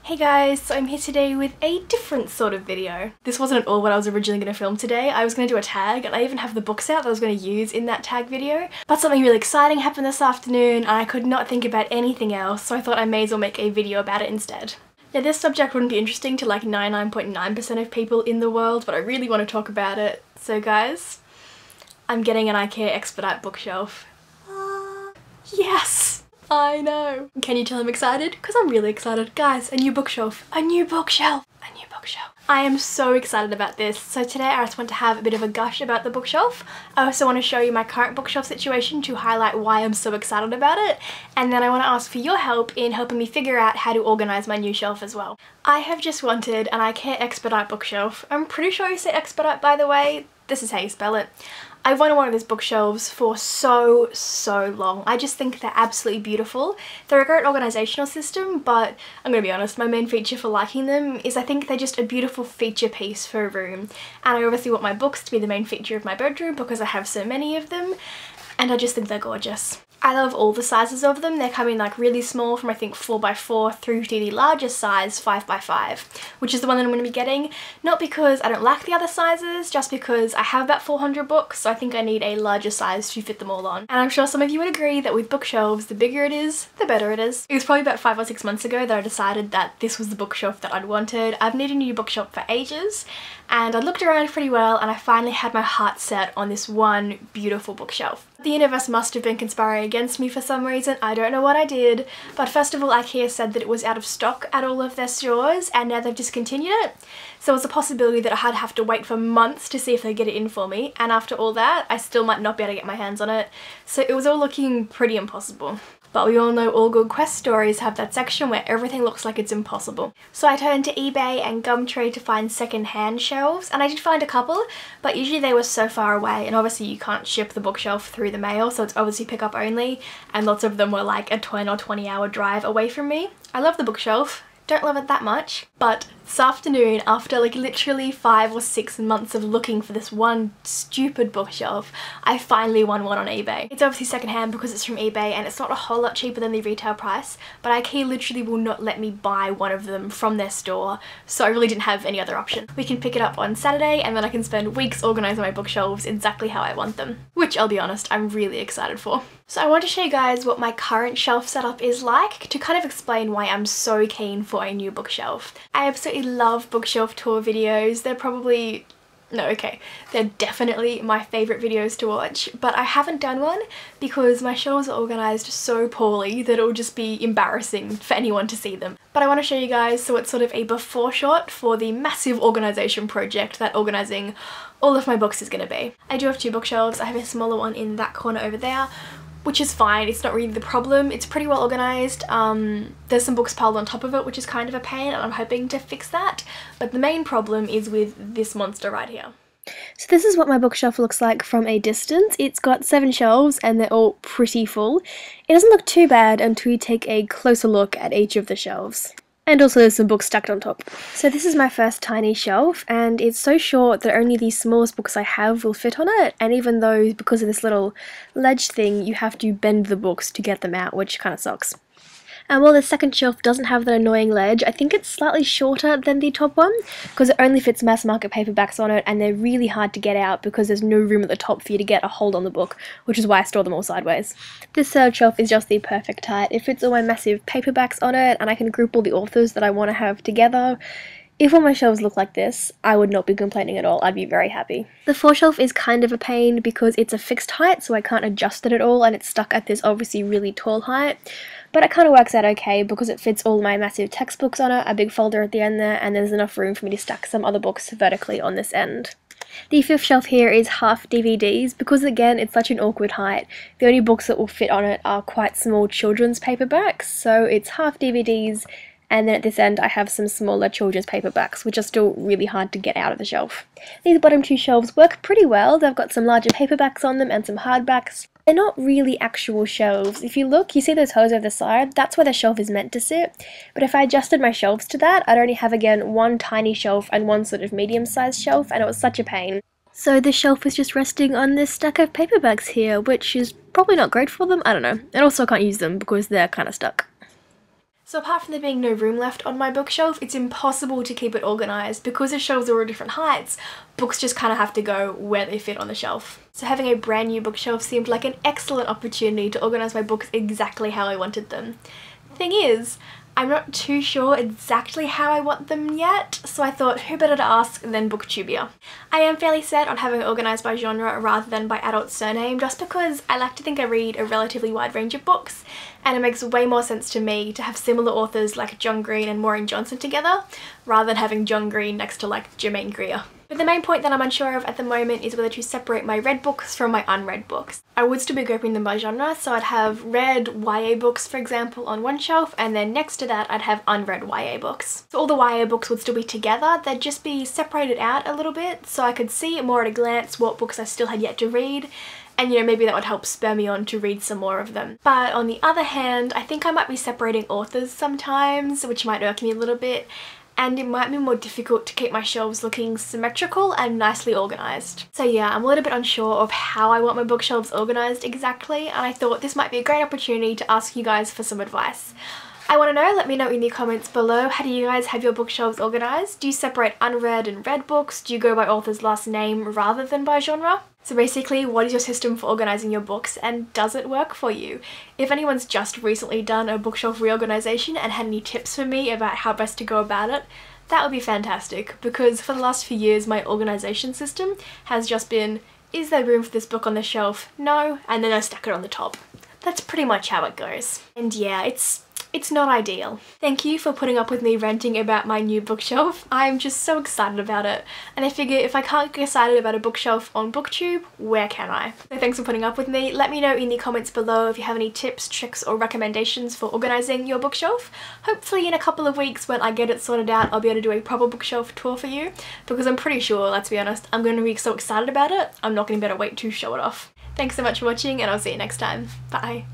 Hey guys, so I'm here today with a different sort of video. This wasn't at all what I was originally going to film today. I was going to do a tag and I even have the books out that I was going to use in that tag video. But something really exciting happened this afternoon and I could not think about anything else, so I thought I may as well make a video about it instead. Now this subject wouldn't be interesting to like 99.9% of people in the world, but I really want to talk about it. So guys, I'm getting an IKEA Expedite bookshelf. Yes! I know. Can you tell I'm excited? Because I'm really excited. Guys, a new bookshelf. A new bookshelf. A new bookshelf. I am so excited about this. So today I just want to have a bit of a gush about the bookshelf. I also want to show you my current bookshelf situation to highlight why I'm so excited about it. And then I want to ask for your help in helping me figure out how to organise my new shelf as well. I have just wanted an IKEA Expedite bookshelf. I'm pretty sure you say Expedite, by the way. This is how you spell it. I've wanted one of these bookshelves for so long. I just think they're absolutely beautiful. They're a great organisational system, but I'm gonna be honest, my main feature for liking them is I think they're just a beautiful feature piece for a room. And I obviously want my books to be the main feature of my bedroom because I have so many of them, and I just think they're gorgeous. I love all the sizes of them. They come in like really small from I think 4x4 through to the largest size 5x5, which is the one that I'm going to be getting. Not because I don't like the other sizes, just because I have about 400 books, so I think I need a larger size to fit them all on. And I'm sure some of you would agree that with bookshelves, the bigger it is, the better it is. It was probably about 5 or 6 months ago that I decided that this was the bookshelf that I'd wanted. I've needed a new bookshelf for ages, and I looked around pretty well and I finally had my heart set on this one beautiful bookshelf. The universe must have been conspiring against me for some reason. I don't know what I did, but first of all IKEA said that it was out of stock at all of their stores and now they've discontinued it. So it's a possibility that I'd have to wait for months to see if they get it in for me, and after all that I still might not be able to get my hands on it. So it was all looking pretty impossible. But we all know all good quest stories have that section where everything looks like it's impossible. So I turned to eBay and Gumtree to find second-hand shelves, and I did find a couple, but usually they were so far away, and obviously you can't ship the bookshelf through the mail, so it's obviously pick up only, and lots of them were like a 10 or 20 hour drive away from me. I love the bookshelf. Don't love it that much, but this afternoon, after like literally 5 or 6 months of looking for this one stupid bookshelf, I finally won one on eBay. It's obviously secondhand because it's from eBay and it's not a whole lot cheaper than the retail price, but IKEA literally will not let me buy one of them from their store, so I really didn't have any other option. We can pick it up on Saturday and then I can spend weeks organising my bookshelves exactly how I want them, which I'll be honest, I'm really excited for. So I want to show you guys what my current shelf setup is like to kind of explain why I'm so keen for a new bookshelf. I absolutely love bookshelf tour videos. They're probably, no, okay, they're definitely my favourite videos to watch, but I haven't done one because my shelves are organised so poorly that it'll just be embarrassing for anyone to see them. But I want to show you guys, so it's sort of a before shot for the massive organisation project that organising all of my books is going to be. I do have 2 bookshelves. I have a smaller one in that corner over there, which is fine, it's not really the problem. It's pretty well organised. There's some books piled on top of it, which is kind of a pain, and I'm hoping to fix that. But the main problem is with this monster right here. So this is what my bookshelf looks like from a distance. It's got 7 shelves and they're all pretty full. It doesn't look too bad until you take a closer look at each of the shelves. And also there's some books stacked on top. So this is my first tiny shelf, and it's so short that only the smallest books I have will fit on it, and even though because of this little ledge thing you have to bend the books to get them out, which kind of sucks. And while the second shelf doesn't have that annoying ledge, I think it's slightly shorter than the top one because it only fits mass market paperbacks on it, and they're really hard to get out because there's no room at the top for you to get a hold on the book, which is why I store them all sideways. This third shelf is just the perfect height. It fits all my massive paperbacks on it, and I can group all the authors that I want to have together. If all my shelves look like this, I would not be complaining at all. I'd be very happy. The 4th shelf is kind of a pain because it's a fixed height, so I can't adjust it at all, and it's stuck at this obviously really tall height. But it kind of works out okay because it fits all my massive textbooks on it, a big folder at the end there, and there's enough room for me to stack some other books vertically on this end. The 5th shelf here is half DVDs because again it's such an awkward height. The only books that will fit on it are quite small children's paperbacks, so it's half DVDs, and then at this end I have some smaller children's paperbacks which are still really hard to get out of the shelf. These bottom 2 shelves work pretty well. They've got some larger paperbacks on them and some hardbacks. They're not really actual shelves. If you look, you see those holes over the side? That's where the shelf is meant to sit. But if I adjusted my shelves to that, I'd only have again one tiny shelf and one sort of medium-sized shelf, and it was such a pain. So this shelf is just resting on this stack of paperbacks here, which is probably not great for them, I don't know. And also I can't use them because they're kind of stuck. So apart from there being no room left on my bookshelf, it's impossible to keep it organised because the shelves are all different heights. Books just kind of have to go where they fit on the shelf. So having a brand new bookshelf seemed like an excellent opportunity to organise my books exactly how I wanted them. Thing is, I'm not too sure exactly how I want them yet, so I thought who better to ask than Booktubia. I am fairly set on having it organised by genre rather than by adult surname, just because I like to think I read a relatively wide range of books, and it makes way more sense to me to have similar authors like John Green and Maureen Johnson together, rather than having John Green next to like Jermaine Greer. But the main point that I'm unsure of at the moment is whether to separate my read books from my unread books. I would still be grouping them by genre, so I'd have read YA books, for example, on one shelf, and then next to that I'd have unread YA books. So all the YA books would still be together, they'd just be separated out a little bit, so I could see more at a glance what books I still had yet to read, and you know, maybe that would help spur me on to read some more of them. But on the other hand, I think I might be separating authors sometimes, which might irk me a little bit, and it might be more difficult to keep my shelves looking symmetrical and nicely organised. So yeah, I'm a little bit unsure of how I want my bookshelves organised exactly, and I thought this might be a great opportunity to ask you guys for some advice. I want to know, let me know in the comments below, how do you guys have your bookshelves organised? Do you separate unread and read books? Do you go by author's last name rather than by genre? So basically, what is your system for organising your books, and does it work for you? If anyone's just recently done a bookshelf reorganisation and had any tips for me about how best to go about it, that would be fantastic, because for the last few years my organisation system has just been, is there room for this book on the shelf? No, and then I stack it on the top. That's pretty much how it goes. And yeah, it's not ideal. Thank you for putting up with me ranting about my new bookshelf. I'm just so excited about it, and I figure if I can't get excited about a bookshelf on BookTube, where can I? So thanks for putting up with me. Let me know in the comments below if you have any tips, tricks or recommendations for organising your bookshelf. Hopefully in a couple of weeks when I get it sorted out, I'll be able to do a proper bookshelf tour for you, because I'm pretty sure, let's be honest, I'm going to be so excited about it, I'm not going to be able to wait to show it off. Thanks so much for watching, and I'll see you next time. Bye.